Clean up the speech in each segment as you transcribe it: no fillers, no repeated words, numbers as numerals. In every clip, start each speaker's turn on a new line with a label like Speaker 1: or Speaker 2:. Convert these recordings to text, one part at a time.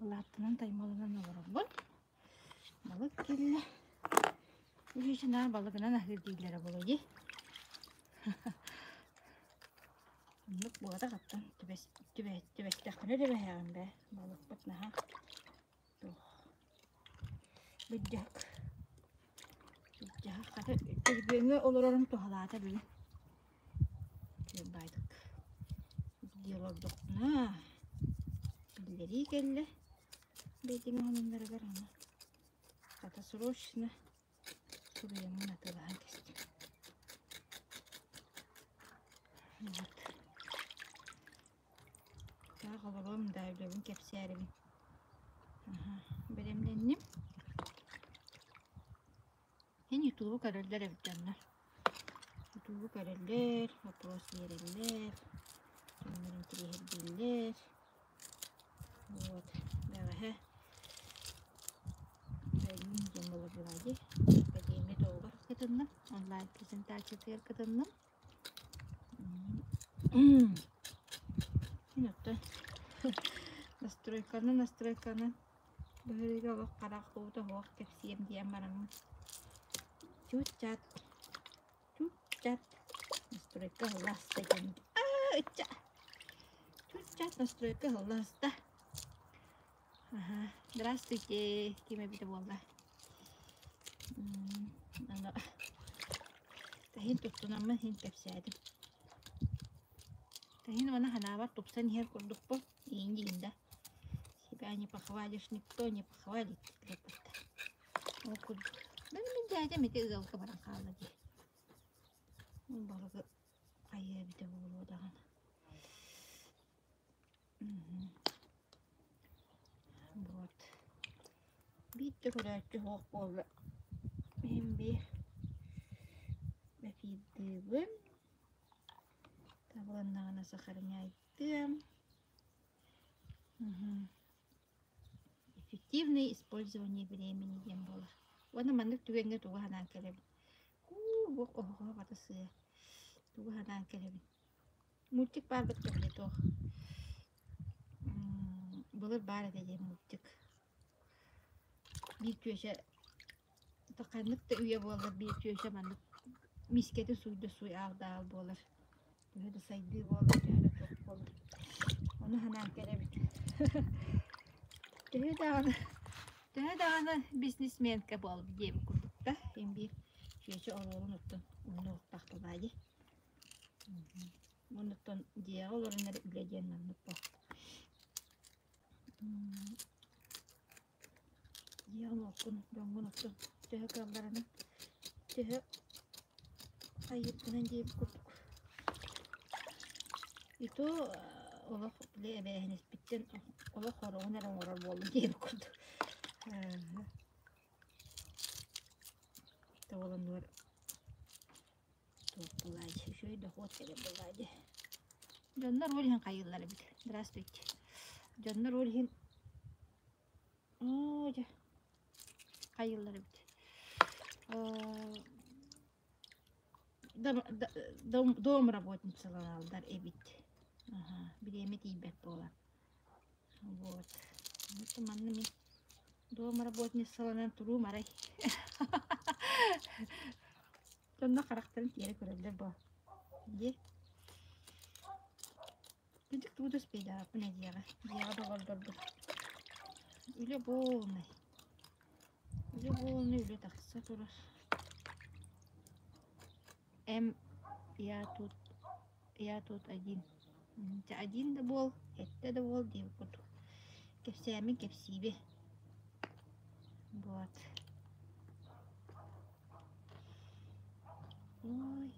Speaker 1: Allah'tan taymalından olur. Balık kelle. Bu işin her balığına nahir değiller ablayı. Balık bu arada kaptan. Tübes takını da beğen be. Balık bak naha. Bıcak. Kata tübüğünü olurum tuhalata bile. Baydık. Diyalorduk na. Billeri kelle. Bedim hanımlara ver ama. Kata sırışına. Suriyamın atılan kestim. Evet. Daha kalalım da öyle bir kepsiyerimi. Belemlendim. Hen YouTube'u kararlar evcanlar. YouTube'u kararlar. Vapros verirler. Onların kirehirdiler. Вот. Böyle. Benim cemalı burayı. Bedenimde doğru kadınım. Online презентацияда kadınım. Минутта. Настройканы. Böyle bak karakolu da bak kepsiyem diyen bana. Çuçat. Настройка ласта. Чуть-чуть настройка ласта. Ага. Здравствуйте, кime bir de valla. Tahin tutun ama hin kepsiydim. Tahin ona hanavar tupsan her kurduk bu. İyiyinde. Себя не похвалишь, никто не похвалит. O kurduk. Benim diyeceğim eti ızalka bana kaldı diye. Balığı ayıya bir de vurdu da. Вот. Bitti kadar çok oldu. Hem bir befiddim. Tabularına sakarını ayıttım. Эффективное использование времени дем было. Вот на манок тугенге туга ханан келебин. Бок ого батасы. Туга ханан келебин. Мультик бар бит келе то. Булар бар деди мультик. Bir köşe takanlık da üye bollar bir köşe manlık misketi suyda suy al bollar. Böyle de saydı bollar böyle çok bollar. Onu hemen kelebin. Daha da biznesmen kabul diye kurduk da hem bir köşe oğlunu unuttum. Onu tahtadaydı. Unuttum diye oğlunu bileceğim unuttum. Ya unuttum, ben unuttum. Daha kameranın daha ayıptığından diye kurduk. Itu Allah bile beğenir bitten Allah koruğun nereden orar boldu diye kurduk. İşte olanlar topladı. Şöyle de hoşçakalın topladı. Canlar olhen kayıtları bir. Здравствуйте. Canlar olhen oja kayıtları bir. Doğum работницалар алдар эбит. Биреме тийбек болар. Вот. Это манны мен doğum работницаларынан туруу марай. Сонда карактарын тире көрөлөр бо. Де. Күдүк туду спейда апне дияга. Дияга да голдорду. Үле болмай. Үле такса турар. Я тут один. Один да бол, это да бол, дип курдук. Кепсиями кепсиби. Вот. Ой.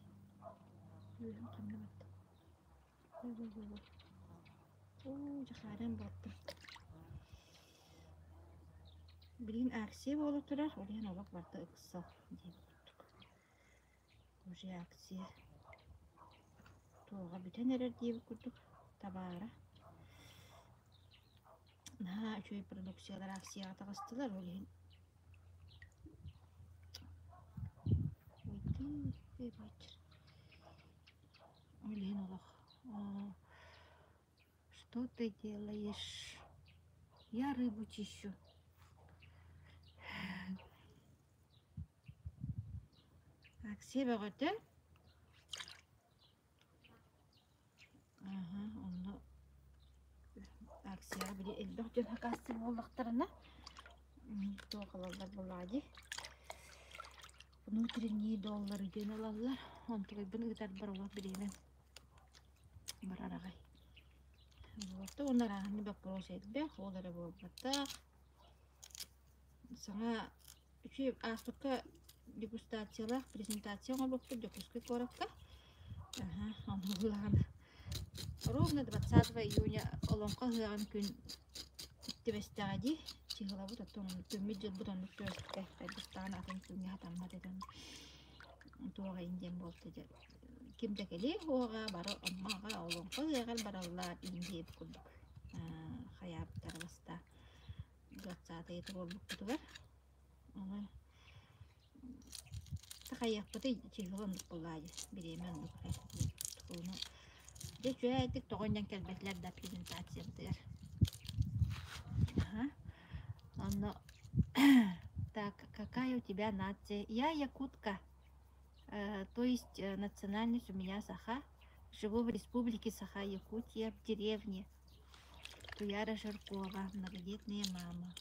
Speaker 1: Үйрüm kamına battı. Ой. Ой, жақаран баттым. Билин акция болуп турар, олен олак барты ыксал дип курдук. Уже акция. Тоға бүтен эрер дип курдук. Табара. Чөй продукциялар акцияға тағыстылар олен. Олен олақ. Что ты делаешь? Я рыбу чищу. Аксия бөгөтө. Ага, онно аксия били элбэх жөн хакасты боллактарына. Тоқалалар болады. Внутренние доллары жөн алалар. Онтугай бұны гитар баруға білемен. Барарағай. Вот, онар ағаны бақ бұрос әдбе. Олары болбатта. Саңа үші астыққа дегустациялар, презентацияға бұқты декускай коракка. Оны бұлағаны. Ровно 20 июня олонқа ғырған күн иттебестіғади. Чиғыла бұд аттың көмі жыл бұд оны көрсікті. Қайдыстаған атын күнге хатамма деден туаға инден болды дед. Кімді келе оға бары оммаға олонқа ғырған баралар индеп күрдік. Қаяптар баста 20 еті болдық бұдығар. Оны тақаяқ бұды чиғылындық болады. Біремен тұқылыны. Де жөй айтық тоғындан кәлбетлер да презентация бұдығар. Оно... Так, какая у тебя нация? Я якутка. То есть национальность у меня Саха. Живу в республике Саха-Якутия, в деревне Туяра Жиркова, многодетная мама.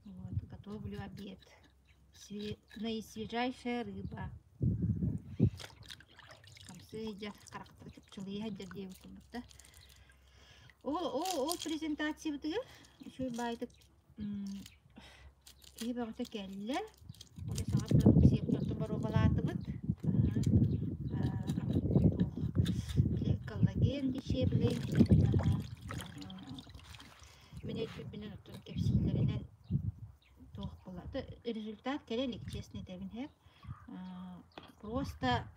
Speaker 1: Вот, готовлю обед. Наисвежайшая рыба. Там едят характер пчелы, едят девушки. О, презентация вот это. Еще байток. И вот такая ля. Вот это самое продукция, потому что барабалаты вот. Коллаген дешевле. Меня чуть бы на том кепсилеринен тох была. Результат керелик, честный девин. Просто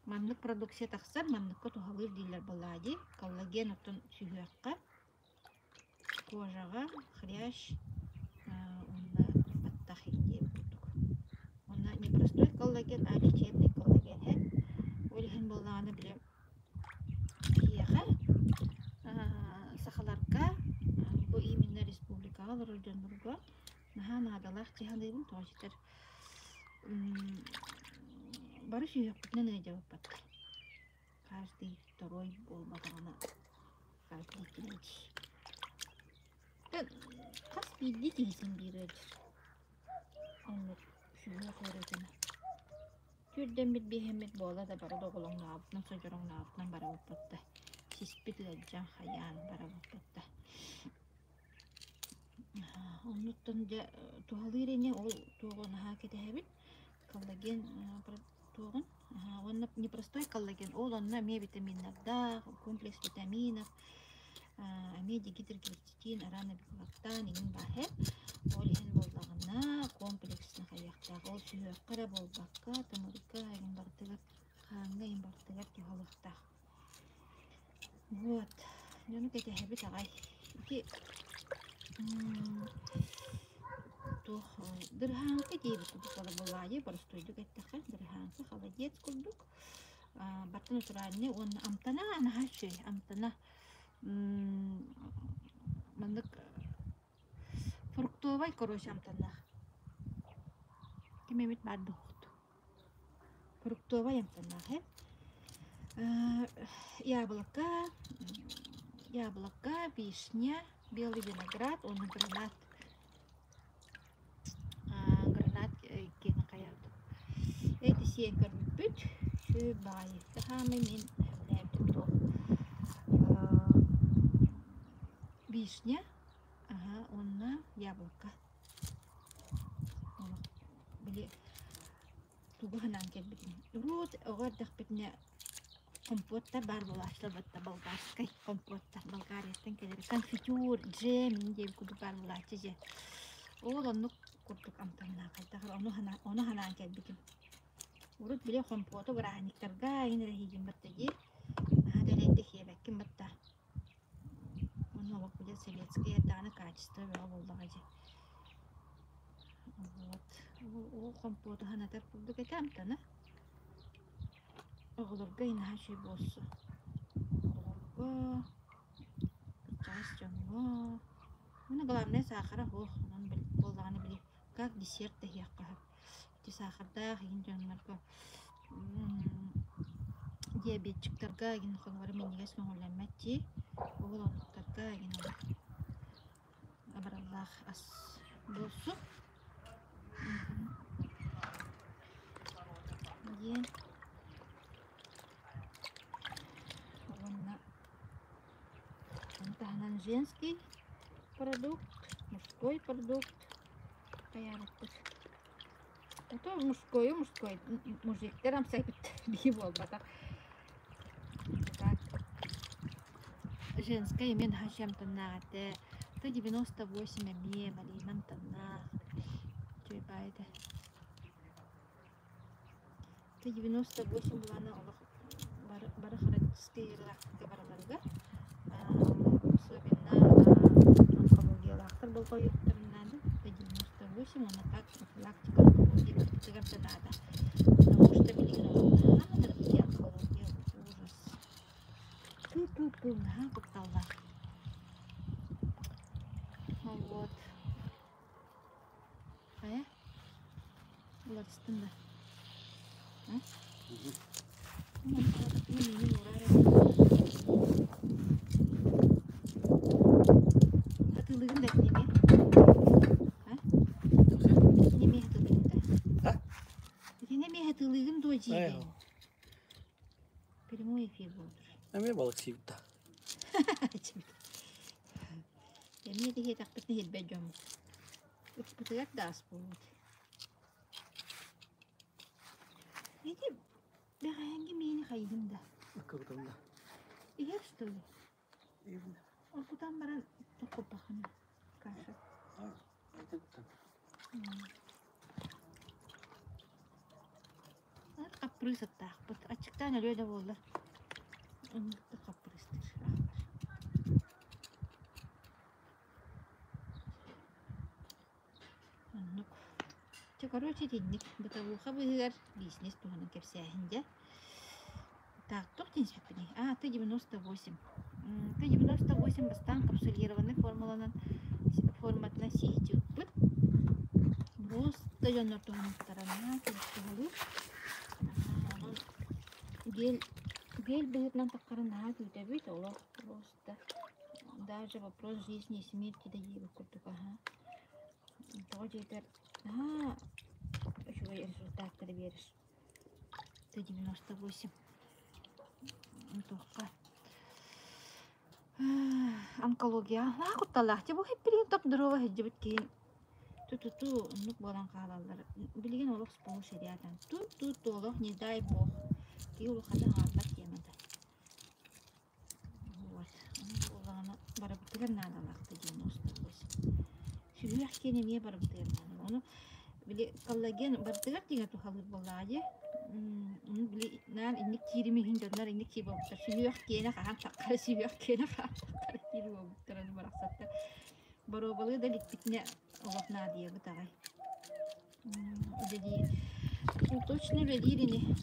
Speaker 1: манлык продукция тахсар, манлыкка тухалыр дилер балади. Коллаген оттон сүйөкка. Кожаға, хрящ, онна баттахин деп бұдық. Онна не простой коллаген, а лечебный коллаген. Олихин болағаны білем кияға, сақаларға, бұл именно республикаға лұрылден бұрға, нахан адалақ тихандайбын тоғытыр. Бары сүйек бұтынан өйде өппатты. Каждый второй бол батағына каждый третий. Қас бейді дейсін береді. Оны шүйе қойретіні. Күрден бет бейхемет бола да бары доғылың нағыптың, сожырың нағыптың бара өппатты. Сеспет ғаджан қаян бара өппатты. Оннықтың туғалы ерене ол туғын хакеті әбіт. Коллаген туғын. Онны непростой коллаген. Ол онна ме витаминнарда, комплекс витаминов. Амеди гидрокерцетин, аранобиклактан, еңін бахе. Ол ең болдағына комплекснің қаяқтағы. Ол сүйеққара болбаққа, тамырыққа, еңін бартығар, қаңға еңін бартығар туғалықтақ. Вот. Нөні кәте әбіт ағай. Дырхаңқы дейбі күдік болады. Барыстойдық әттіқі. Дырхаңқы холодец күлдік. Бартын ұтырарыне оны амтана анаға шөй. Амтана мандык фруктовый короче амтана. Кемемет барды хоқты. Фруктовый амтана. Яблоко, вишня, белый виноград, он гранат. Гранат кені қаяды. Эти сен көрміп бүт, шөй бай. Тахамы мен әвләбді тоқ. Вишня, онна яблоко. Были тугаханан келбетин. Урут оғардақ бетіне компоттар бар болашты бітті болгарскай. Компоттар болгарияттан келер. Конфитюр, джем, индей күді бар болашты же. Ол онны күрдік амтанна қайтағыр. Оны ханан келбетин. Урут біле компоты бұраниктарға енері хейген бітті же. Дәлетті хейбәккен бітті. Новых будет советские, это качество волдагажи. Вот. О компот ханатар пубдук этамта, на? Оглорга инахаши боссу. Оглорга. Часть жанга. Ну, главное, сахара хох. Он болданы били. Как десерт да яққа. Те сахарда хинжанларга диабетчиктерга ген хонвар менигес көңүлләмәтти. Оголоктарга ген абараллах ас болсу. Ген онна антахнан женский продукт, мужской продукт. Каярыктыр. Это мужской, мужиктерам сайбит бивол батак. Так. Женская мен хашам таннагате. 98 ме малинан танна. Чой байда. 98 булана олох бара характистер лахты бараларга. Особенно онкологиялахтар болго юктарнады. 98 она как профилактика онкологии тигерде дада. Потому что билигин онкология ужас. Ту-ту-ту, наха купталла. Вот. Ая? Булар стында. А? Атылыгын да неме? А? Неме атылыгын да?
Speaker 2: А?
Speaker 1: Неме атылыгын да жиде? Прямой эфир болдыр.
Speaker 2: Эме балык сибитта.
Speaker 1: Эме де тактыкны хетбе жом. Ыппытыгак дас болот. Эти бәгәңге мені хайдымда.
Speaker 2: Акырдымда.
Speaker 1: Игер что ли?
Speaker 2: Ивне.
Speaker 1: Оркутан баран тоқып бақаны. Каша. Қапырыз аттақ. Ачықтан өлі өді болды. Ұмытты қапырызтыр. Короче, денег. Бытовуха выгар. Бизнес туғанын кепсәйінде. Так, тоқтен спепені. Т-98. Т-98 бастан капсулированный форматна сихти ұтпыт. Просто жанар туғанын тарана көлістіғалу. Гель бігітнан таққарына көйтәбейт олар. Просто даже вопрос жизни и смерти да ебі күрдік. Тоғы жетер. Еще результаттар беріш. Т-98. Тоққа. Онкология. Құтталақ. Бұл хеп білген тоқ дұрова хеджібіт кейін. Ту-ту-ту. Нүк болан қалалар. Білген олық спол шериятан. Ту-ту-ту олық не дай бог. Кей олық қады ғалбат емеді. Вот. Олағына барабытығыр надалақ. Т-98. Сүйіяқ кенеме барабытығыр надалақ. Оны біле коллаген барабытығыр деген тұқалыр болады. Нан инник тирими хинжоннар инник тибоктар сүйөк кена хаан таккара сүйөк кена хаан таккара тирибоктар аны бараксатта боробалы да ликпитне олотна диеги тагай деди точно ледирине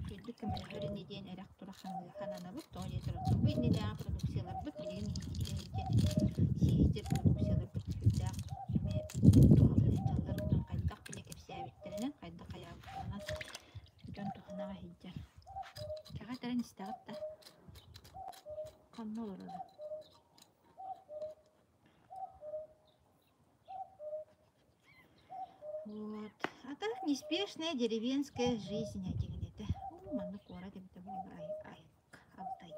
Speaker 1: күйдүк кемел хөрүн иден эрак тура ханана бут то жетер бу не да продукциялар бут деген сиите продукциялар бут да эме тоалар кайдак биле кепсәбиттеринен кайда каябынан жон туханага хиджар. Чага таран истагатта. Канна олорады. Вот. А так неспешная деревенская жизнь один это. Манна кора деп те булга ай абтай.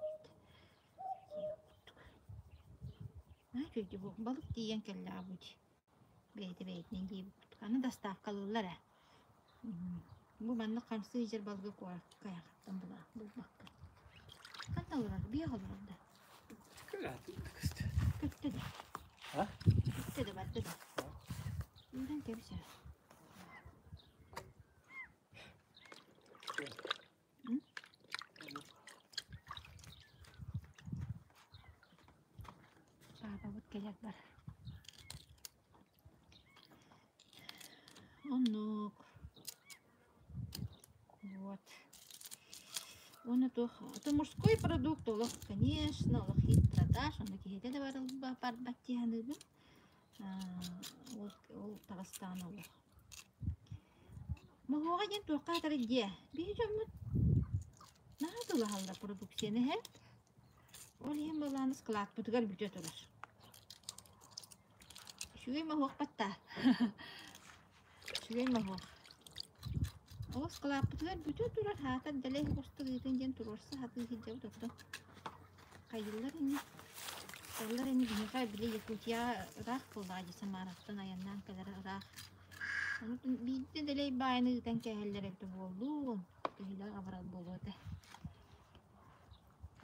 Speaker 1: Чөйді бұл балық дейін кәлі абуд. Бейті-бейтінен кейіп. Қаны доставкалылар. Бұл манны қамсы жер балғы қаяқаттан бұла. Бұл баққы. Қанта олар? Бия олар да? Көтті де. Көтті де барды да. Үйден кәбісі. Бабы келек бар. Оннук. Вот. Он это мужской продукт, конечно, лохит продаж, он такие это бар батти ханыбы. Ол Тағыстан олық. Мұғуға ген тоққа атары де. Бей жомын нағадылы халда продукцияны хәп. Ол ем баланы склад бұтығар бүтет олар. Шүгей мұғуқ батта. Шүгей мұғуқ. Ол склад бұтығар бүтет олар. Хатар дәлей қосты ғытын ген тұрорсы хаты хиджау тоқты. Қайылар ені. Олар ені бігіға біле Якутия ұрақ болды ажы самарақтан аяннан кәлері ұрақ. Бейді дәлей байыны ғытан кәхелер әбді болды. Күйілер ғабырал болды.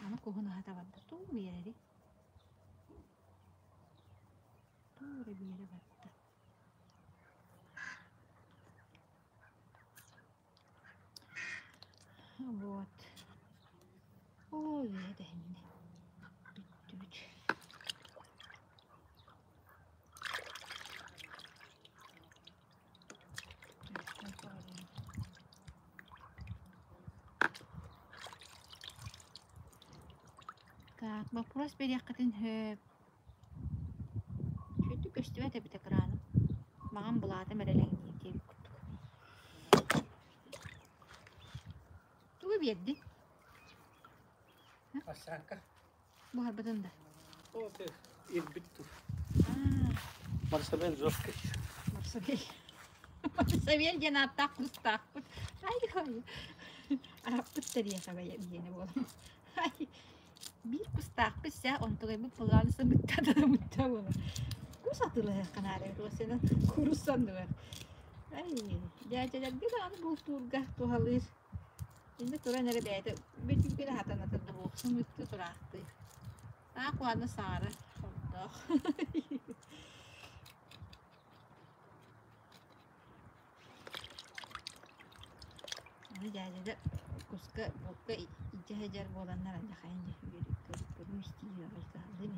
Speaker 1: Ана кухона хата барды. Туğ bir yere. Doğru bir yere battı. Вот. Ой, это не. Bitti. Так, вопрос переехатын хөп. Шөйті көстіп әті біті қыраным. Маған бұлады мәрелен дейін күттік. Туғы берді.
Speaker 2: Асака.
Speaker 1: Бұғар бұдында.
Speaker 2: О, ты ирбитту. Марсабен жоқ кеш.
Speaker 1: Марсабел. Марсабел жена аттақ құстақ құт. Ай. Араппыт тәрия қабай ені болым. Ай. Bir kustak pisa untuk ibu pelan sebentar dalam tahu. Kusat tu lah kanara tu sekarang kurusan tu. Ay, dia jadi dia kan butuh gah tu halis. Ini tu orang ada beda. Betul betul hatan hatan tu semua tu terati. Aku ada Sarah. Allah. Ini jadi kuska buka ijazah bolan nara jakanya. Mesti ya kita lebih.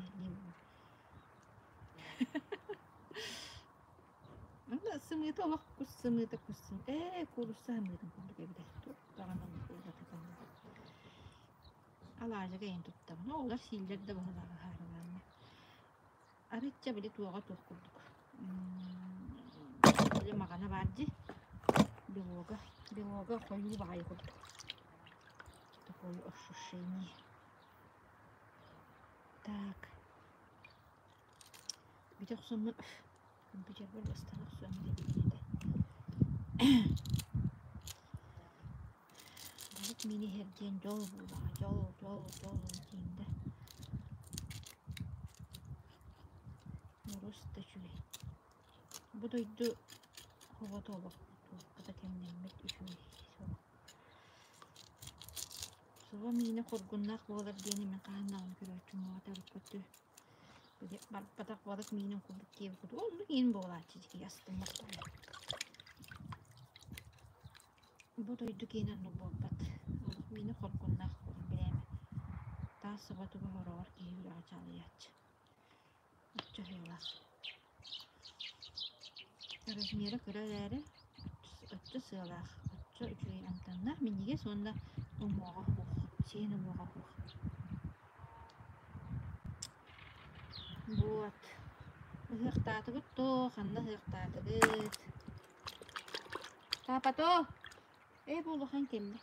Speaker 1: Anda semua itu awak semua itu kusin. Kurusan itu pun berbeda. Tu orang orang kurusan itu. Allah aja yang tu tahu. No, orang silat dah bahasa harapan. Aricca beli tu awak tu kuduk. Beli makanan baju. Biwoga koyu bayi kuduk. Tu koyu ощущение. Так. Битек сонны битек бер бастан сөнде дигәндә. Бит мине һәрдән жол була, жол дигәндә. Просто чуй. Бу дойды хава тоба. Ката кемнән бит үчүй. Соба мине коргуннак булыр дигән мен каһаннан көрөчүм атып көтү. Бу батак балык мине кубук кеп көтү. Ол ин булат чиги ястым. Бу дойды кенен нобот. Мине коргуннак билем. Та соба туга хорор кийүр ачалыяч. Ачалыла. Размеры кыралары. Өттө сыйлах. Өттө үчүй антанна миниге сонда умога хук. Сені умога хук. Вот. Хыктатыгыт то, ханда хыктатыгыт. Папа-то. Булухан кемде?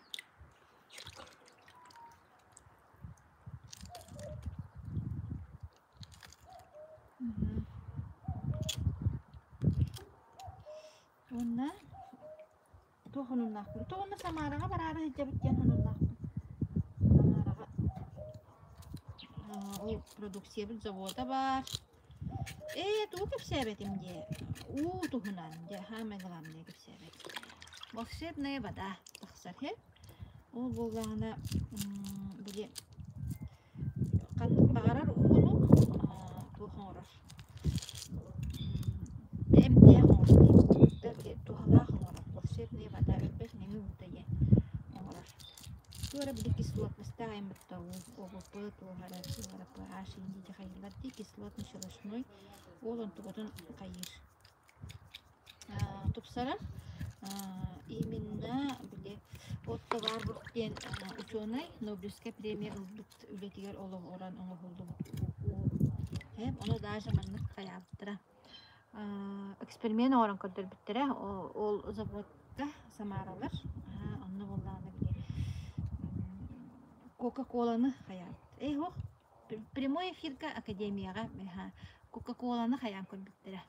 Speaker 1: Онна тохунуннак. Тоонна самарага барары жабыткен хунуннак. Самарага ол продукция бил завода бар. Туу кепсебетим де. Тухунан де хамегаламне кепсебет. Волшебная вода. Тахсар хе. Ол болгана биле кандык багарар ууну тухорор. Демде хор. Тухала хор. Волшебная вода. Без неми утае. Туара биле кислотность ставим баттау. ОВП тухара pH инде хайылар ди кислотный шелошной. Ол онтуготун кайыр. Тупсара именно биле оттовар буктен ученый Нобелевская премия үлетигер олог оран оңо болду. Хеп, оны даже маннык каяптыра. эксперимент орын көрдөр биттере ол заводка Самаралар онны булланы биле Кока-Коланы хаян. Ох, прямой эфирга академияга Кока-Коланы хаян көрбүттере.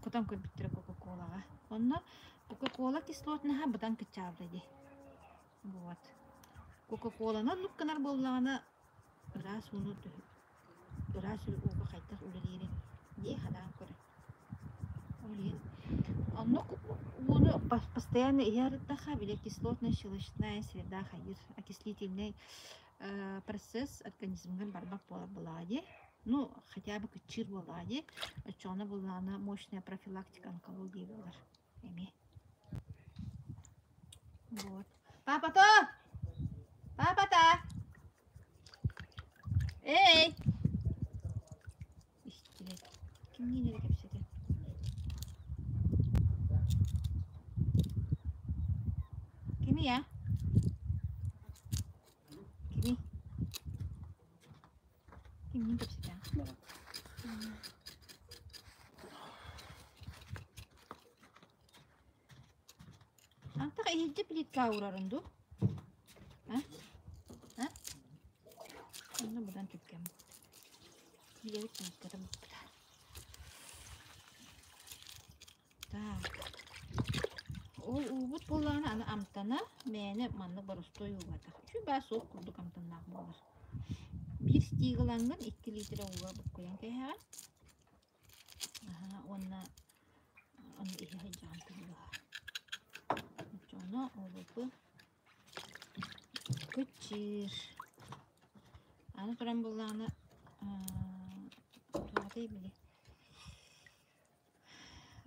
Speaker 1: Котан көрбүттере Кока-Колага. Онно Кока-Кола кислотнаха бутан кычалды. Вот. Кока-Коланы нукканар боллаганы раз уну раз уга кайтак үлелери. Не хадан көрө. Олин. Онно уну постоянно ярдыха биле кислотно-щелочная среда хайыр, окислительный процесс организмга барбак болади. Ну, хотя бы кычыр болади. Чона булана мощная профилактика онкологии болар. Эми. Вот. Папа-то! Папа-то! Эй! Истерет. Ким не нерек эпседе? Кими я? Кими? Ким не эпседе? Антак иһилдьэ плитка урарынду. Онно будан түккем. Билебит плитката бупта. Так. Ол убут болланы аны амтана мени манны боростой угата. Чү ба соқ курдук амтаннак болар. Bir стигаланган 2 литр уга буп коян кайга. Онна ихе хаджан тылга. Чона олупу кычыр. Аны туран болланы туадай били.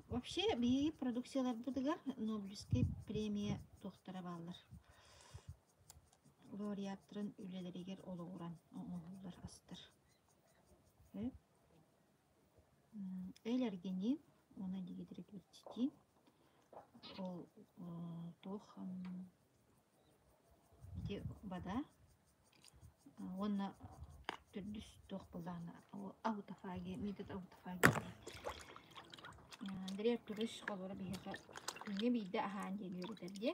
Speaker 1: Вообще, би продукциялар будыгар Нобелевский премия тоқтара баллар. Лауреаттырын үлелерегер олуғыран оңғылдар астыр. Элергенин, оны дегедірек өттетейін. Ол тоқ бада. Оны түрдіс тоқ бұлданы. Аутофагия, метод аутофагия. Дәрер турыш қолыры бейхі күнге бейді ахан ден өрідерде.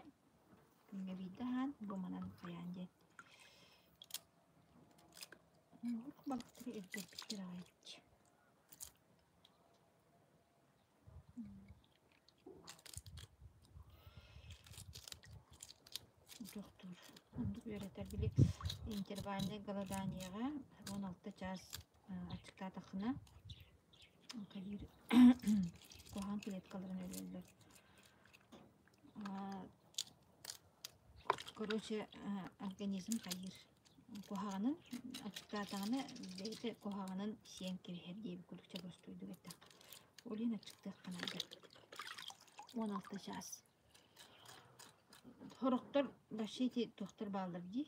Speaker 1: Күнге бейді ахан бұманан қаян ден. Бұқ балықтыры әрдер біттер ағайдық. Доктор. Ондық өретер білік интервальный голоданияға 16 час ачықта тақына. Қайыр Кохан клеткаларын өлелер. Короче, организм қайыр. Кохағанын ачықтатағаны бейті кохағанын сен керехер дейбі көрікче бостойды беттақ. Олин ачықты қанады. 16 час. Хорықтар башети тоқтар балдыр дей.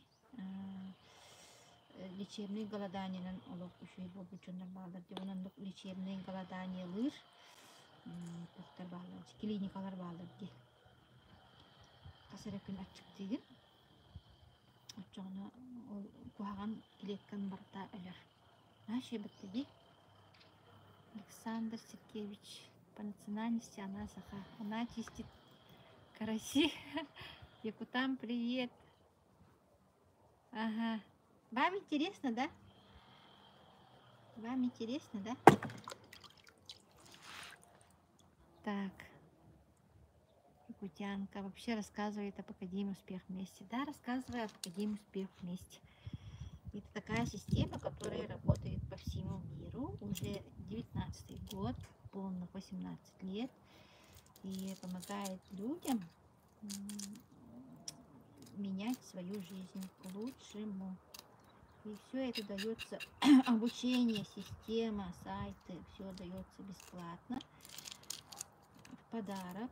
Speaker 1: Лечебный голоданиянын олық үшей бол бұчындар балдыр дей. Онандық лечебный голоданиялыр тоқтар балдыр дей. Клиникалар балдыр дей. Қасыр өкін ачық деген. Отчоғына куаған клеткан барта өлір. Наше бітті дей. Александр Сергеевич по национальности она саха. Она чистит караси. Якутам, привет. Ага. Вам интересно, да? Вам интересно, да? Так. Якутянка вообще рассказывает об Академии Успех вместе. Да, рассказываю об Академии Успех вместе. Это такая система, которая работает по всему миру. Уже 19-й год, полных 18 лет. И помогает людям менять свою жизнь к лучшему. И все это дается, обучение, система, сайты, все дается бесплатно, в подарок.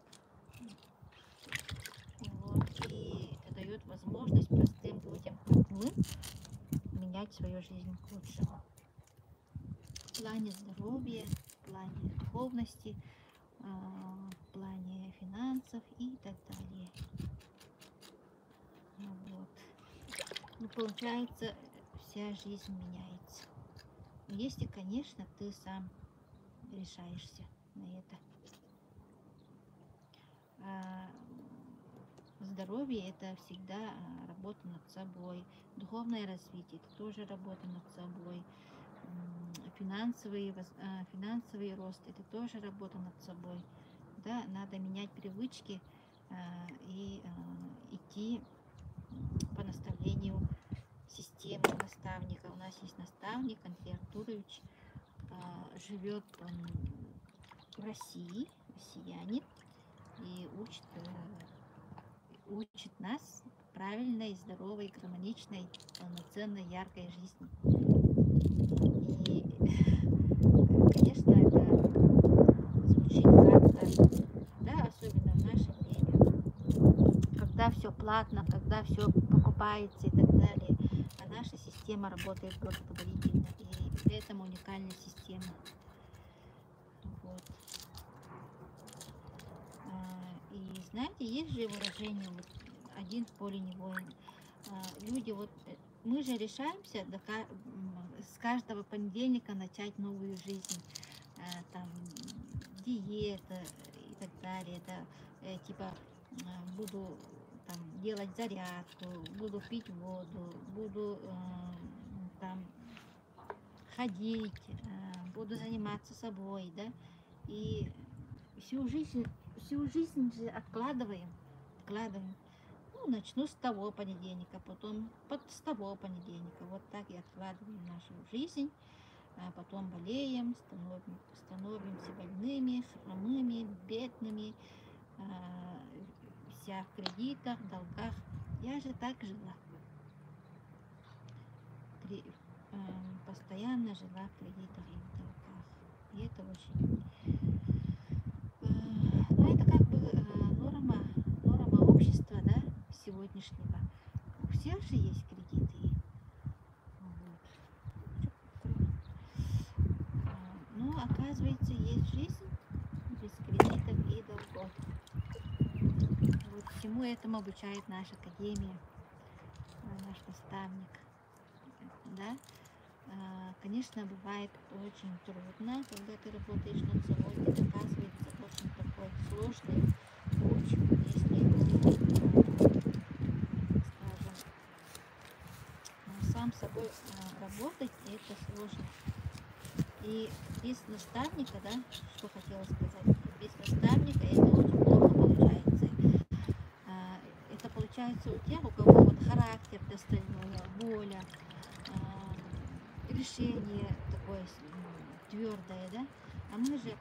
Speaker 1: Вот. И это дает возможность простым людям, как мы, менять свою жизнь к лучшему. В плане здоровья, в плане духовности, в плане финансов и так далее. Вот. Ну, получается, вся жизнь меняется. Если, конечно, ты сам решаешься на это. А здоровье — это всегда работа над собой. Духовное развитие — это тоже работа над собой. Финансовый рост — это тоже работа над собой. Да, надо менять привычки и идти по наставлению системы наставника. У нас есть наставник Андрей Артурович, живет он в России, россиянин, и учит нас правильной, здоровой, гармоничной, полноценной, яркой жизни. И, конечно, это звучит как-то, да, особенно в наше время, когда все платно, когда все покупается и так далее. А наша система работает благотворительно, и в этом уникальная система. Вот. И знаете, есть же выражение вот, один в поле не воин. Люди, вот мы же решаемся с каждого понедельника начать новую жизнь. Там диета и так далее. Это типа буду там делать зарядку, буду пить воду, буду там ходить, буду заниматься собой, да. И всю жизнь же откладываем. Ну, начну с того понедельника, потом с того понедельника. Вот так и откладываем нашу жизнь. А потом болеем, становимся больными, хромыми, бедными, вся в кредитах, долгах. Я же так жила. Постоянно жила в кредитах и в долгах. И это очень... Ну, это как бы норма общества, да, сегодняшнего. У всех же есть кредиты. Но, оказывается, есть жизнь без кредитов и долгов. Вот всему этому обучает наша академия, наш наставник. Да? Конечно, бывает очень трудно, когда ты работаешь над собой, это оказывается очень такой сложный путь, если, скажем, сам собой работать, это сложно. И без наставника, да, что хотела сказать, без наставника это очень плохо получается. Это получается у тех, у кого вот характер достойный, воля, решение такое твердое, да. А мы же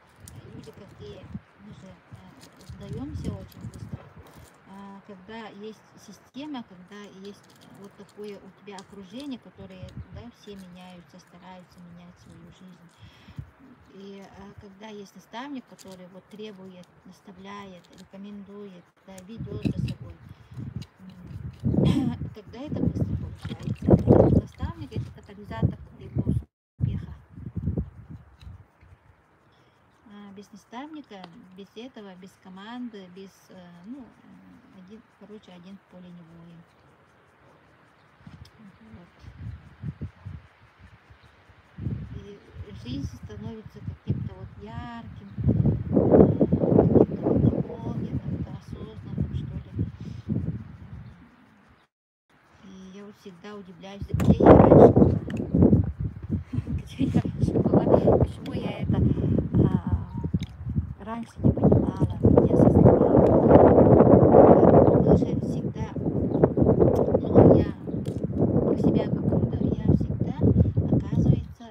Speaker 1: люди какие, мы же сдаемся очень быстро. Когда есть система, когда есть вот такое у тебя окружение, которое, да, все меняются, стараются менять свою жизнь. И когда есть наставник, который вот требует, наставляет, рекомендует, да, ведет за собой, тогда это быстро получается. Наставник — это катализатор твоего успеха. Без наставника, без этого, без команды, без, один в поле не воин. Вот. И жизнь становится каким-то вот ярким, каким-то вот наполненным, осознанным, что ли. И я вот всегда удивляюсь, где я раньше была, почему я это раньше не понимала, не осознавала. Мы же всегда, я про себя говорю, я всегда, оказывается,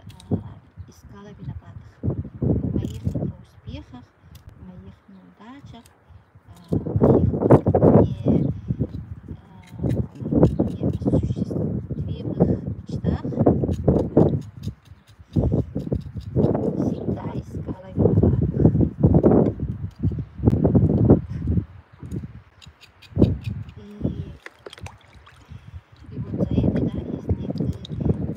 Speaker 1: искала виноватых в моих неуспехах, в моих неудачах, в моих неосуществимых мечтах. Всегда искала виноватых. И вот за это, да, если ты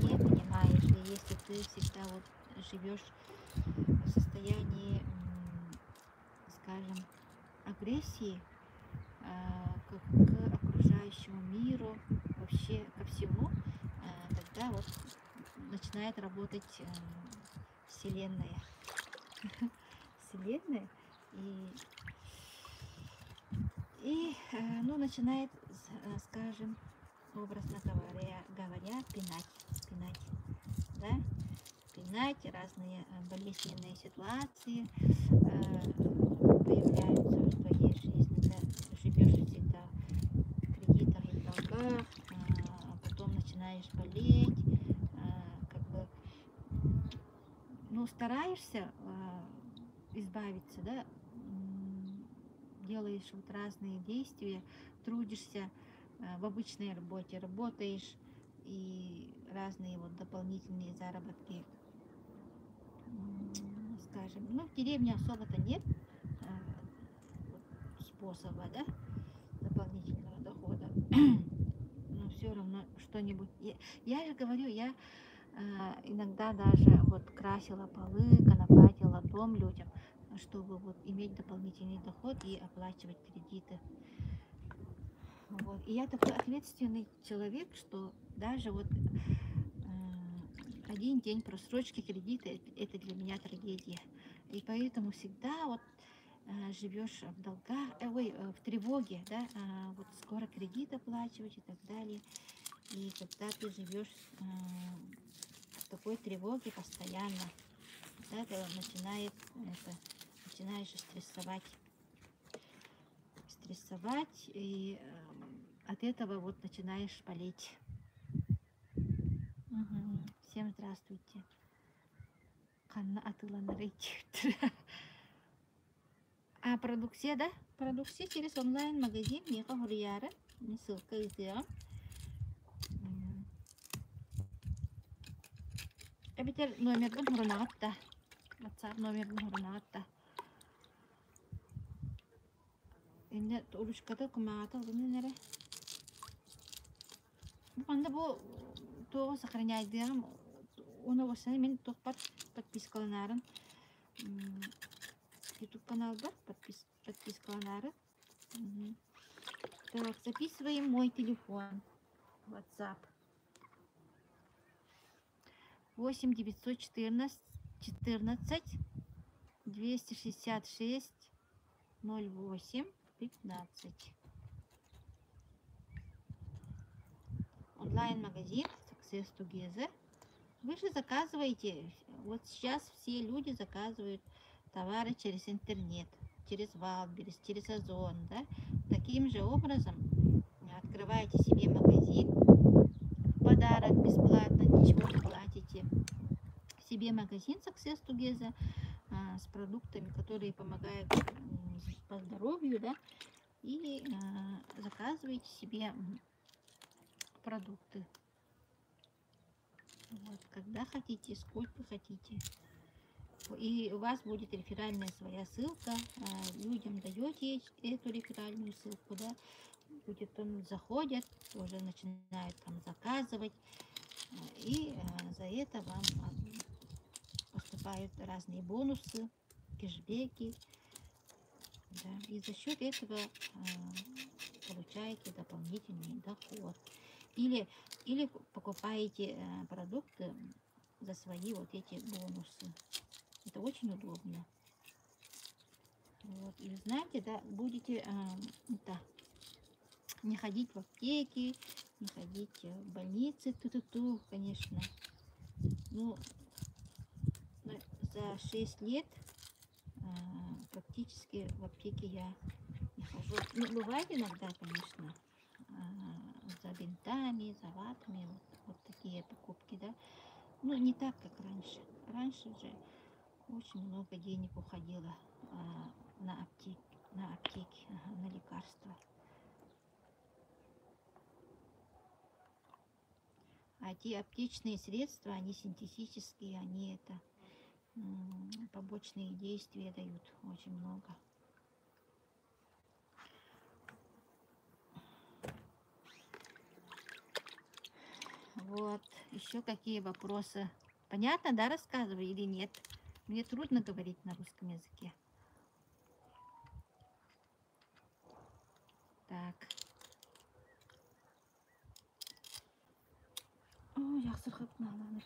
Speaker 1: не понимаешь, или если ты всегда вот живешь в состоянии, скажем, агрессии к окружающему миру, вообще ко всему, тогда вот начинает работать Вселенная. Вселенной. Ну, начинает, скажем, образно говоря, пинать, да, пинать разные болезненные ситуации появляются в твоей жизни, да, живешь всегда в кредитах и в долгах, потом начинаешь болеть, как бы, ну, стараешься избавиться, да, делаешь вот разные действия, трудишься в обычной работе, работаешь и разные вот дополнительные заработки, скажем, ну, в деревне особо-то нет способа, да, дополнительного дохода, но все равно что-нибудь. Я же говорю, я иногда даже вот красила полы, конопатила дом людям, чтобы вот иметь дополнительный доход и оплачивать кредиты. Вот. И я такой ответственный человек, что даже вот один день просрочки кредита это для меня трагедия. И поэтому всегда вот живешь в долгах, в тревоге, да, вот скоро кредит оплачивать и так далее. И когда ты живешь в такой тревоге постоянно, да, ты начинаешь стрессовать, и от этого вот начинаешь болеть. Всем здравствуйте. Канна атыланары. А продукция, да? Продукция через онлайн-магазин Мека Хурияра. Ссылка изъяла. Эбитер номерден хурунагатта. WhatsApp номерден хурунагатта. Инде улушката кумагата улунере. Буканда бу тоого сохраняйдыгам оны восаны мен тохпат подпискаланарын. YouTube канал бар, подпискаланары. Так, записываем мой телефон. WhatsApp. 8 914 266 08 15. Онлайн-магазин Success Together. Вы же заказываете, вот сейчас все люди заказывают товары через интернет, через Wildberries, через Озон, да? Таким же образом открываете себе магазин, в подарок бесплатно, ничего не платите. Себе магазин Success Together с продуктами, которые помогают по здоровью, да? И заказываете себе продукты. Вот, когда хотите, сколько хотите. И у вас будет реферальная своя ссылка. Людям даете эту реферальную ссылку, да, будет он заходят, уже начинают там заказывать. И за это вам поступают разные бонусы, кэшбэки. Да, и за счет этого получаете дополнительный доход. Или покупаете продукты за свои вот эти бонусы. Это очень удобно. Вот. И знаете, да, будете не ходить в аптеки, не ходить в больницы, конечно. Ну, за 6 лет практически в аптеке я не хожу. Ну, бывает иногда, конечно, за бинтами, за ватами, вот такие покупки, да. Ну, не так, как раньше. Раньше же очень много денег уходило на аптеки, на лекарства. А те аптечные средства, они синтетические, они это побочные действия дают очень много. Вот, еще какие вопросы? Понятно, да, рассказываю или нет? Мне трудно говорить на русском языке. Так. Ой, жақсы қылып мыналар.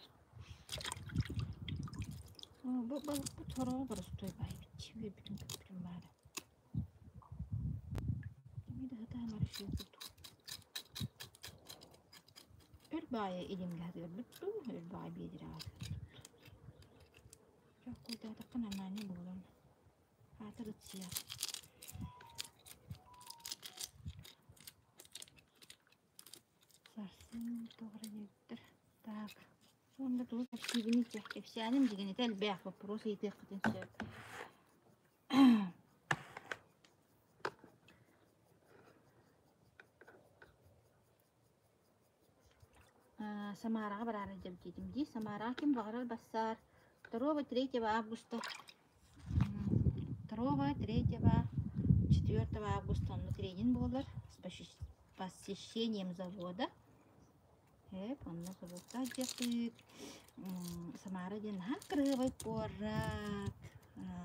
Speaker 1: Bu balık bu toroğa barıştı bay. Çivi bütün köprüm var. Bir de hata var şey tuttu. Örbaya elim geldi. Lütfu örbaya bir abi. Çok koyda da kan anne bulalım. Hatırlat siyah. Sarsın doğru yettir. Так. Onda тут активный тех. Efsanem degeni tel beyaz вопрос и тех потенциал. Самара барара жабдидим ди. Самара ким багарал бассар. 2-3 августа. 2-3 августа он тренинг болар с посещением завода. Он на заводта жепик. Самара ден хакрывай порат.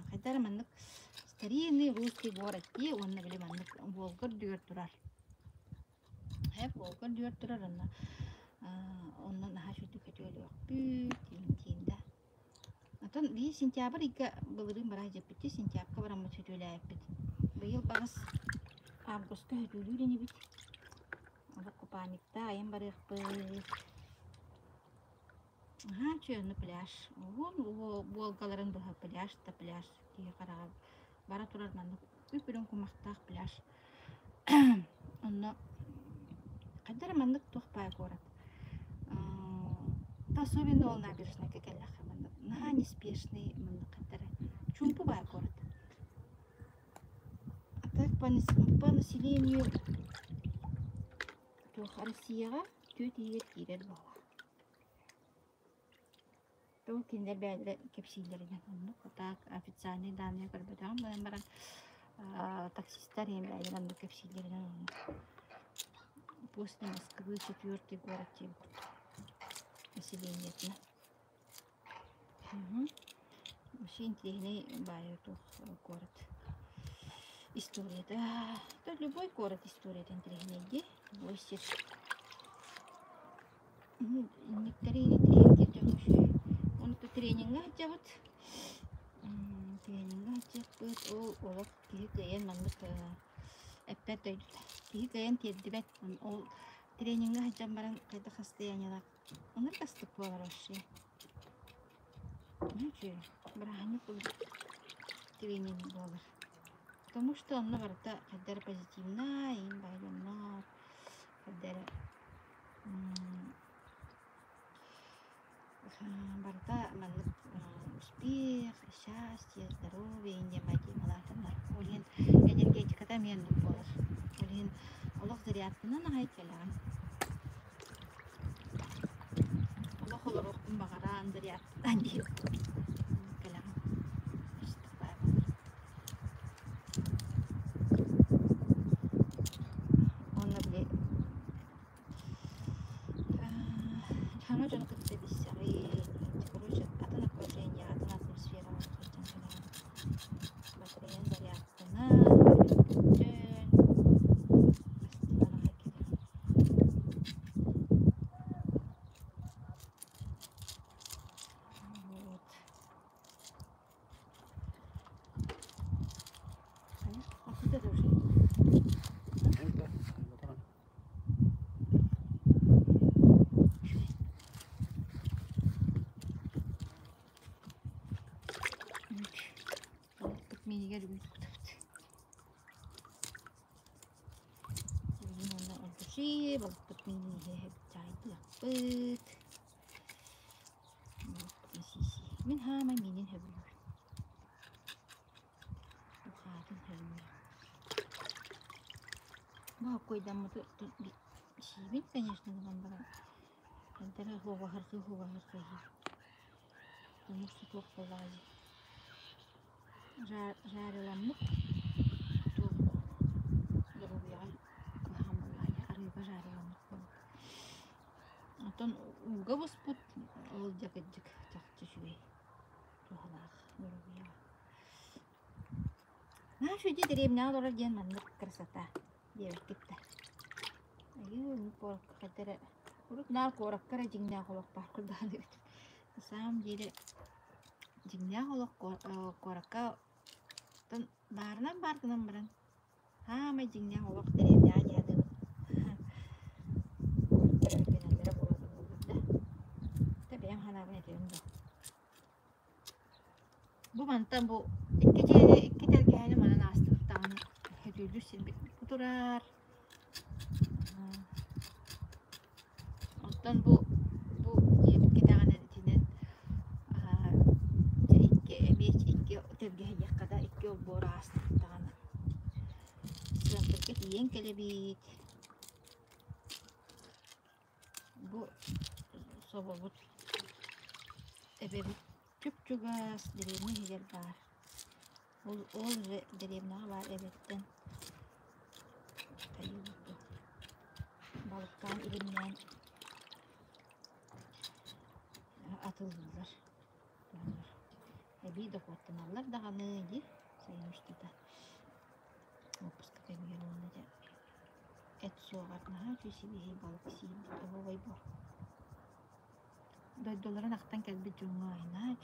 Speaker 1: Хайдар маннык старинный русский город. И он на биле маннык Волгар дүйөр турар. Волгар дүйөр турар анна. Оннан наха шүтү көтөлү yok. Büyük да. Атын би сентябрь ике былырын бара жеппити сентябрьга барамы сөтөләйппит. Быйыл багыс августка хөтөлүрени бит. Ала купальникта айым барыппыт. Чөйөнү пляж. Волгаларын быха пляж та пляж. Тие караган бара турар манны үпүрүн кумактак пляж. Онно кайдар маннык тохпай город. Особенно он набережная какая-то на неспешный кайдар. Чумпу бай город. А так по населению то Россияга 4 кирер бала. То киндер бәдре кепсилерден онны так официальный данные көрбөтөм баран таксисттер эми айран кепсилерден после Москвы 4-й город население. Вообще интересный город. История, да. Тут любой город история интересный. Больше. Некоторые тренинги он то тренинга делает. Тренинга делает. О, киен маннык эппет өйдү. Киен тедибет ол тренинга жамбаран кайда состояниялар. Onlar kastık var aşağı. Ne ki? Брахани тренинг болар. Потому что он наверное кадер позитивна, им байонна, кадер барта маннык успех, счастье, здоровье, инде байки малатанар. Олин энергетикада мен болар. Олин Аллах зарядтынан айталан. Kalau pembakaran dari tadi kelang on beli sama juga kita bisa terus atau nak kerjanya atau atmosfera macam baterai dari atas Miniga dulu kutat. Ini mana ada sih, balut mini heh, cai lapet. Sisi, min ha mai mini heh dulu. Bukatin heh dulu. Bah, kau dah mau tu sih, min конечно gambar. Antara huwa harus kaji. Kamu suka pelajari. Жарила то дорогая кахамалая арыба жарила а тон угабыс пут ол жакыджык чакчышуй тухалах дорогая нашу ди деревня лора ген маннык красота девкитта аю порк катера урут на корак кара жиңна колок бар курданы на самом деле Жигня олох коракка тон барынан баргынан баран. Хама жигня олох деревня жады. Табиям ханабын этем да. Bu mantan bu iki telgehini bana astırtağını hediyordu silbit kuturar. Ondan bu iki tane içinden iki emeç iki telgehe kadar iki bora astırtağını. Sırampırket yiyen kelebit. Bu sobabut ebebit Çugas derevne hicer var. Ol derevne var evetten. Ayıbı. Balıktan ilimden atıldılar. Bir de kottanalar daha neydi? Saymıştı da. Opuska kemiyor onları. Et soğatna çünkü bir balık siyim. Ama vay bu. $2 aktan kalbi cunga inaj.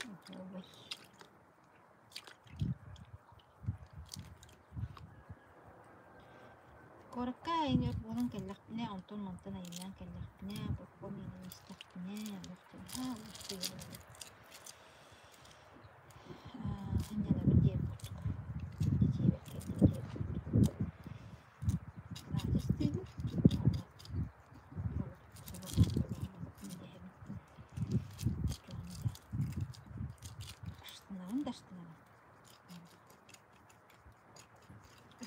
Speaker 1: Oh, Korka ini orang kelak ne onton mantan ayam kelak ne pokok ini istak ne waktu waktu hanya dapat dia putuk dicibet dia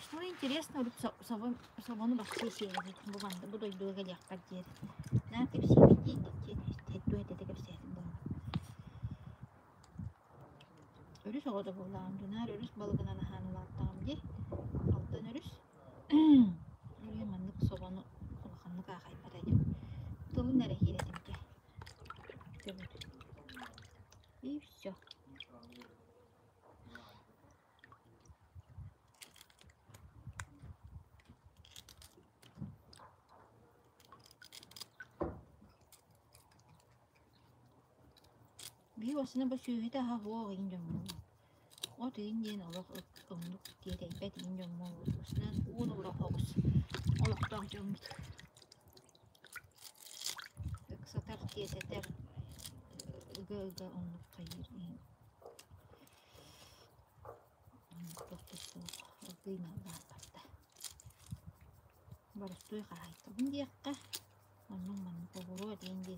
Speaker 1: Что интересно, савону башкы сеяды. Бу банда бу дойдуга жакка жер. На кепси бити тетту этете кепсетин бу. Өрүс огода булам дунар өрүс балыгынан ханылаттам ди. Алтын өрүс. Өрү маннык савону улаханнык ахай барайым. Тылы нере хиретимке. И всё. Bir vasına basıyor da ha ho ince mu. O da ince Allah onluk diye de bet ince mu. Vasına onu ora hoğuz. Allah da canım. Kısa tar diye seter. Gölge onluk kayır. Doktorsu kıyma var katta. Barıştığı kahayta. Bu diyekka. Onun manı kovuru ince diye.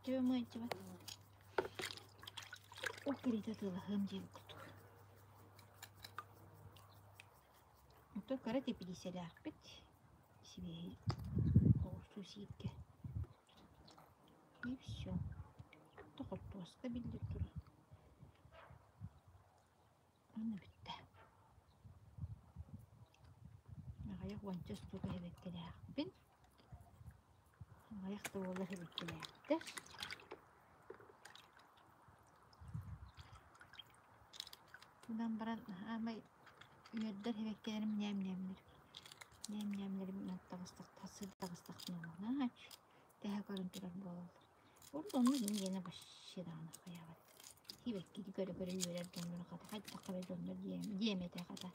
Speaker 1: Tüy mu acaba? O kereta telah hemjil kutuk. Untuk karena tipe di selapit, sih khusus sih. Bisa, tak terus kebilir tu. Mana betul? Nak wancus tu kehebet kelapin. Nak tu Allah hebet kelapin. Bundan baran ama üyedler heveklerim nemlerim tağıstak tasır tağıstak nolana aç daha görüntüler bol. Orada onu yine başlarına kayavat. Hevek gidi göre üyeler donları kadar hadi takabel donları yemete kadar.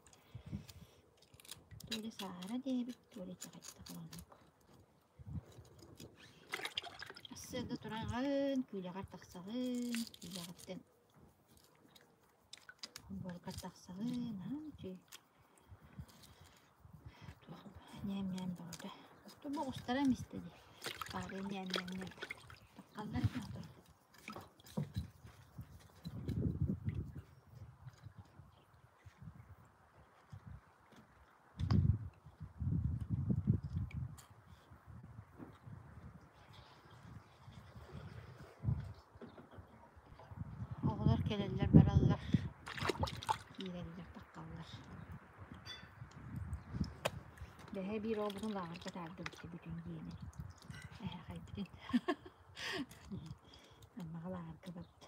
Speaker 1: Böyle sahara diye bir böyle çakacak kalanlık. Aslında duran küyle taksalın küyle katten. Buat kataksalın hanci. Nyam burada. Tu bu ustaram istedi. Kare nyam. Takallar yaptı. Oğlar kelleler barallar. İyiler takallar. Behe bir olduğunu vardı derdim ki bütün yeni. Kaybedin. Ama vardı baktı.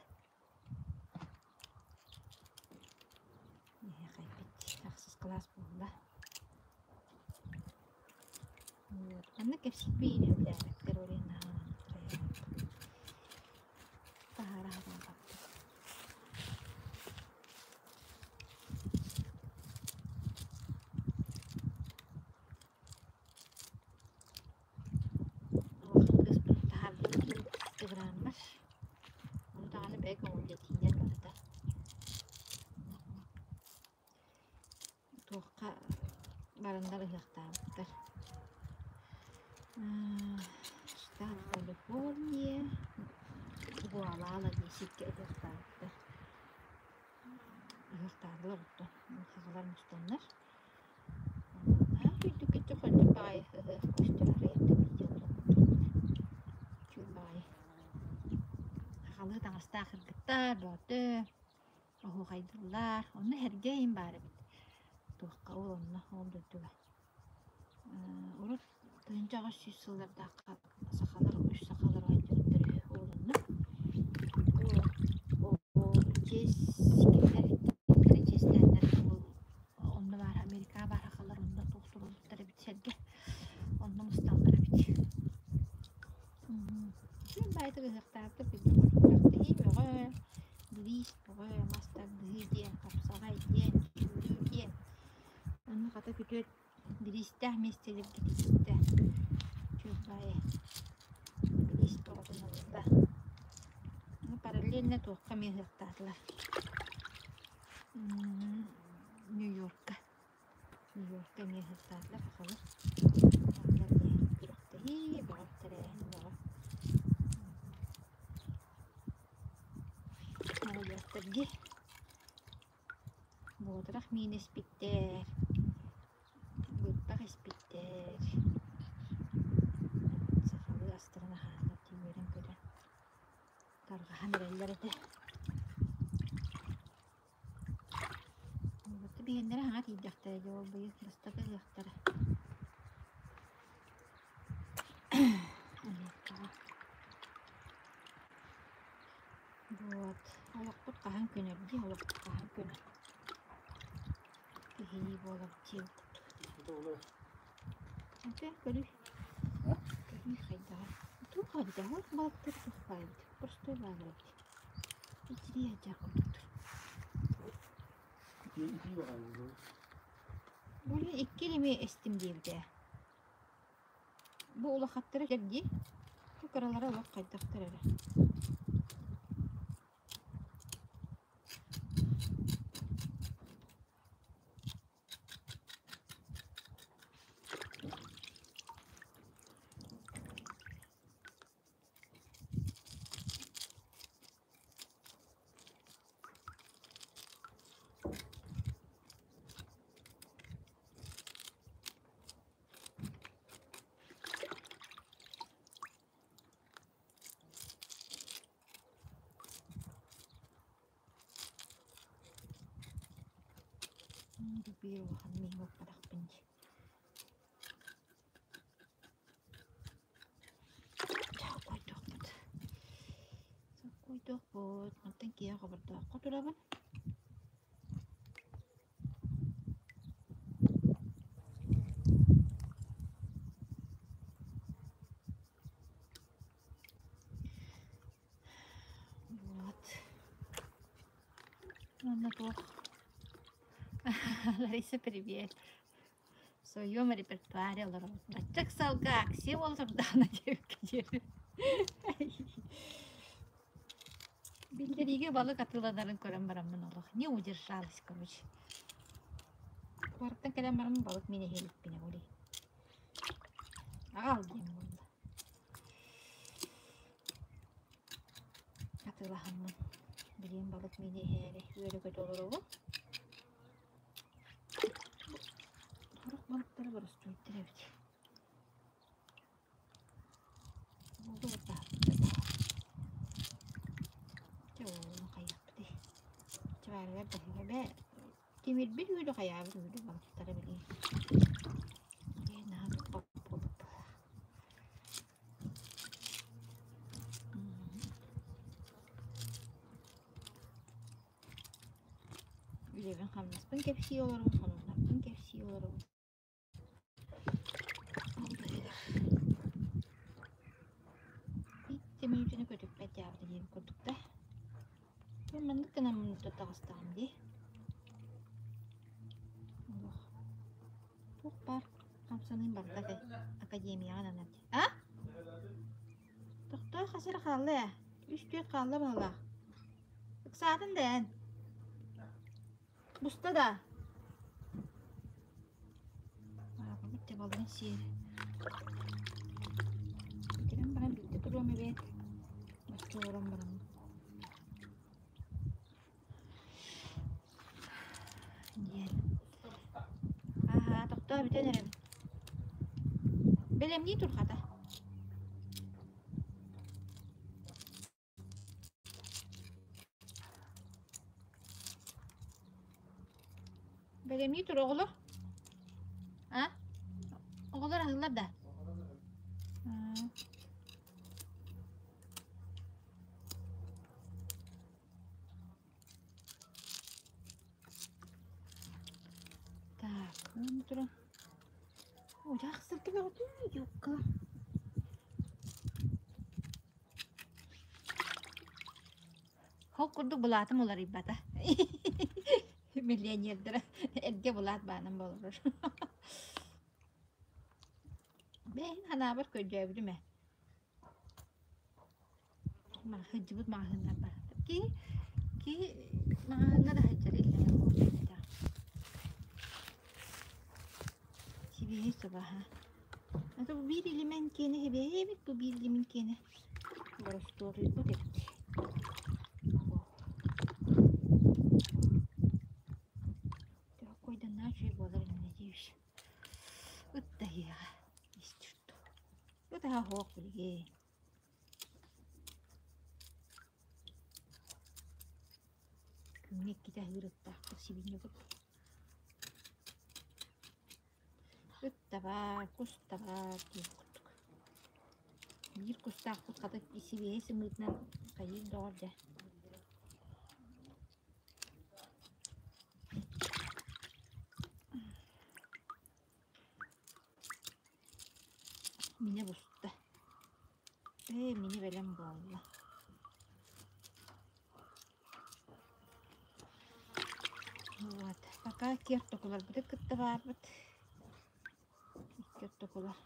Speaker 1: Kaybedin. Haksız klas buldu. Anne hepsi bir evler. бе көңүлдетиңер барыта. Туаққа барындар ыһыктаабыттар. Штат Калифорния, Гуалала десекке ыһыктаабыттар. Ыһыктаабылар оттон. Сагалар мустаннар. Күттү көлдү бай көстөрөр Чубай. Халы таңыста кыргыттар, боты, охугайдылар. Оны хергейин бары бит. Туаққа ол онна олды түгә. Урут тынчага сүйсүлләрдә сахалар, үш сахалар айтыптыр олны. О чес честәннәр ул онны бар Америка бар халар онда тохтурулуптар бит серге. Онны мустаннар бит. Байтык ыктаапты бит көрүктү хибеге. Лист бого мастар дыйден, капсагай ден, ден. Онны ката күтөт листте местелеп кетти. Чубай. Лист богонда. Параллельно тоққа мен ыктаалар. Нью-Йоркка мен ыктаалар халар. Алар күрөктү хибеге. Ди бодырах мин испиттер бутпах испиттер сахалы астырына хаалар тимерен көдө тарга хамиреллер эте бутты бигендер хаңа тийдактар жол быйы кырыстакы ыктары вот олоқпут қаһан көнерди олоқпут қаһан көнер кихи болар тип
Speaker 2: Доллар.
Speaker 1: окей көрү көрү хайда ту хайда вот балыктар тухпайт просто багат ичри ажак
Speaker 2: İyi var.
Speaker 1: Böyle iki lime estim değildi. Bu ulakatları geldi. Bu karalara bak kaydaktır. Biru kami magpadak pinji. Sakoy dokbot. Nanti kia kabar dokbot udah ban. Buat. Mana tuh? Лариса, привет. В своем репертуаре лачак салгак, все волжабдана девки. Билдериге балык атыладарын көрөн барамын олох. Не удержалась, короче. Квартан келем барамын балык мене хелип бине боли. Ал дем болду. Атылахамын. Билем балык мене хели. Өрөгө толору. Balıkları var üstü evet. Oldu da. Çoğunu kayaktı. Çavarlar da be. Demir bir yürü kayağı yürü balıkları bile. Ne yapıp olup. Üleven hamlasın kepsi olurum hanımlar. Kepsi olurum. Temizliğini götürüp bedavada yiyip koyduk da. Ben de kanamını tutastam diye. Allah. Çok var. Kamsanın bardak akademiya anlat. Ha? Doktor kasır kaldı. 3-4 kaldı valla. Saatın den. Busta da. Apa bitti balın sihir. Bitirin bana bitti durum evet. Başka oran bana. Diyelim. Aha, doktor bir denerim. Belem niye dur kata? Belem niye dur oğlu? Ha? Oğullar ahıllar da. Ha. Так, durun. Ocak sırtı gördün mü? Yok kız. Hok kurdu bulatım olar ibada. Milyonerdir. Edge bulat benim olur. Ben hana bir köceği mi? Ma hıcıbıt ma hınlar var. Ki ma hınlar da hıcır illa. Şimdi sabah. Atau bu bir elemen kene hebe evet bu bir elemen kene. Baru story bu dek. Ya koydan ne şey bolar ne diyor. Utta ya. İşte. Bu daha hoş bir. Kümnek kita hırıtta. Sibince bu. Utta var, kusta var diyor. Bir kusta kut kadar isi bir simritden kayıp doğru. Mine busta. Mini velem boğuldu. Вот. Пока кертокулар буде кытты барбыт. Кертокулар.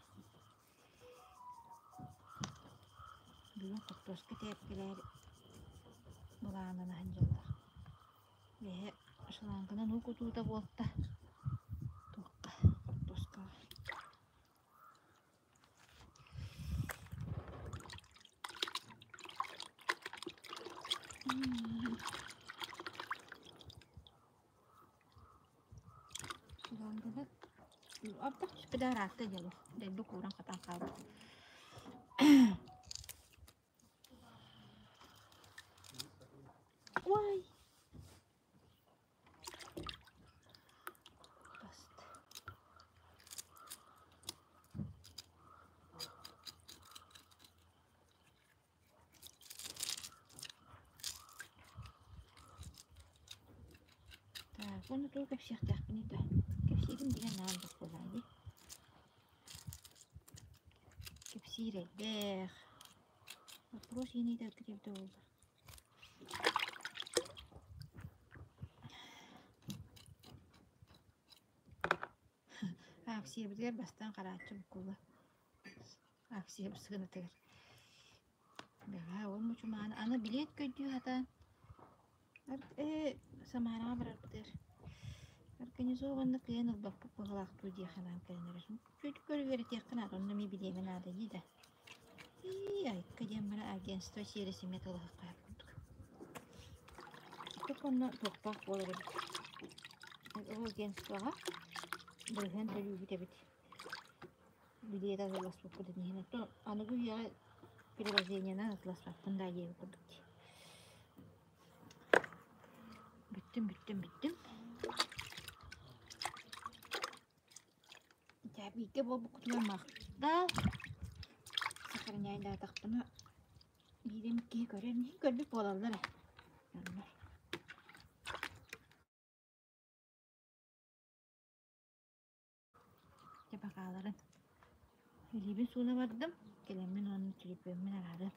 Speaker 1: Бүгін картошка тепкелер. Буланын ханжалар. Ve şalankına nu kutu da bolta. Tokka kартошка. Şalankına abdak sepeda rata aja loh. Dan bu kurang ketangkap. Why? Bunu tuh kepsih dah ini dah. Kepsih itu dia nambah lagi. Kepsih rebeh. Terus ini dah kerja tuh. Aksi berarti bastan karacum kula. Aksi bersegera ter. Ya, onu cuma anak bilet kerja hata. Samara berarti. Arkanya so wanda kaya nagbakpo pagalakto di kanan kaya narismo. Pwede ko rin tiyak ka na ron na may bilya man nada yida. Ay, kaya mara against to siya si metal kakapot. Ito po na tukpak wala rin. Nag-o against to ha. Berhen tayo bit-bit. Bilya tayo las po po din ito. Ano ko yung pinabazin niya na las po pandaya ko po. Bittim. Tapi ke bawa buku tuh makta. Sekarang yang datang pernah birim ke Korea nih kerja pola lah. Coba kalian. Lebih sulit banget. Kalian menonton klipnya mana ada.